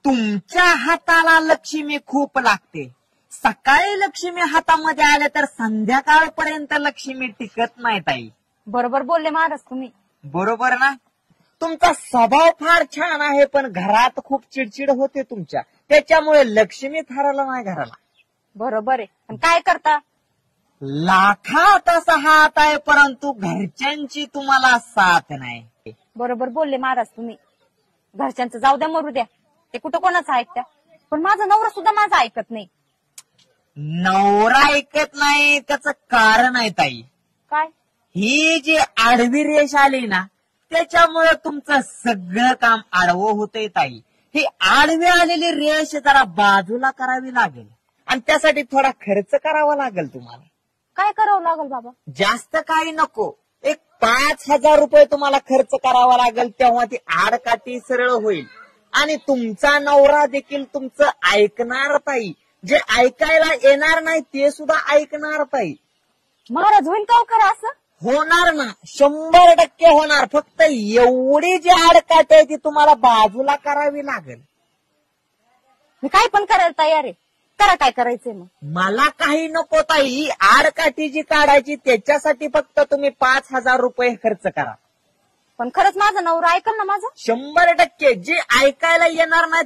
तुमच्या हाताला लक्ष्मी खूप लागते. सकाळी लक्ष्मी हातामध्ये आले तर संध्याकाळपर्यंत लक्ष्मी टिकत नाही ताई. बरोबर बोलले महाराज तुम्ही. बरोबर ना. तुमचा स्वभाव फार छान आहे, पण घरात खूप चिडचिड होते तुमच्या, त्याच्यामुळे लक्ष्मी थाराला नाही घराला. बरोबर आहे. पण काय करता? लाखात असा हात आहे, परंतु घरच्यांची तुम्हाला साथ नाही. बरोबर बोलले महाराज तुम्ही. घरच्यांचं जाऊ द्या, मरू द्या, ते कुठं कोणाचं ऐकत्या. पण माझा नवरा सुद्धा माझं ऐकत नाही. नवरा ऐकत नाही त्याचं कारण आहे ताई. काय? ही जी आडवी रेष आली ना, त्याच्यामुळे तुमचं सगळं काम आडवं होतंय ताई. ही आडवी आलेली रेष जरा बाजूला करावी लागेल, आणि त्यासाठी थोडा खर्च करावा लागेल तुम्हाला. काय करावं लागेल बाबा? जास्त काही नको, एक 5,000 रुपये तुम्हाला खर्च करावा लागेल, तेव्हा ती आडकाठी सरळ होईल. आणि तुमचा नवरा देखील तुमचं ऐकणार ताई. जे ऐकायला येणार नाही ते सुद्धा ऐकणार ताई. महाराज होईल का खरं असं? होणार ना, 100% होणार. फक्त एवढी जी आडकाठी आहे ती तुम्हाला बाजूला करावी लागेल. मी काय पण करायला तयार आहे. करा काय करायचंय मग. मला काही नको ताई. आडकाठी जी काढायची त्याच्यासाठी फक्त तुम्ही 5,000 रुपये खर्च करा. पण खरंच माझा नवरा ऐकल ना माझं? 100%. जे ऐकायला येणार नाही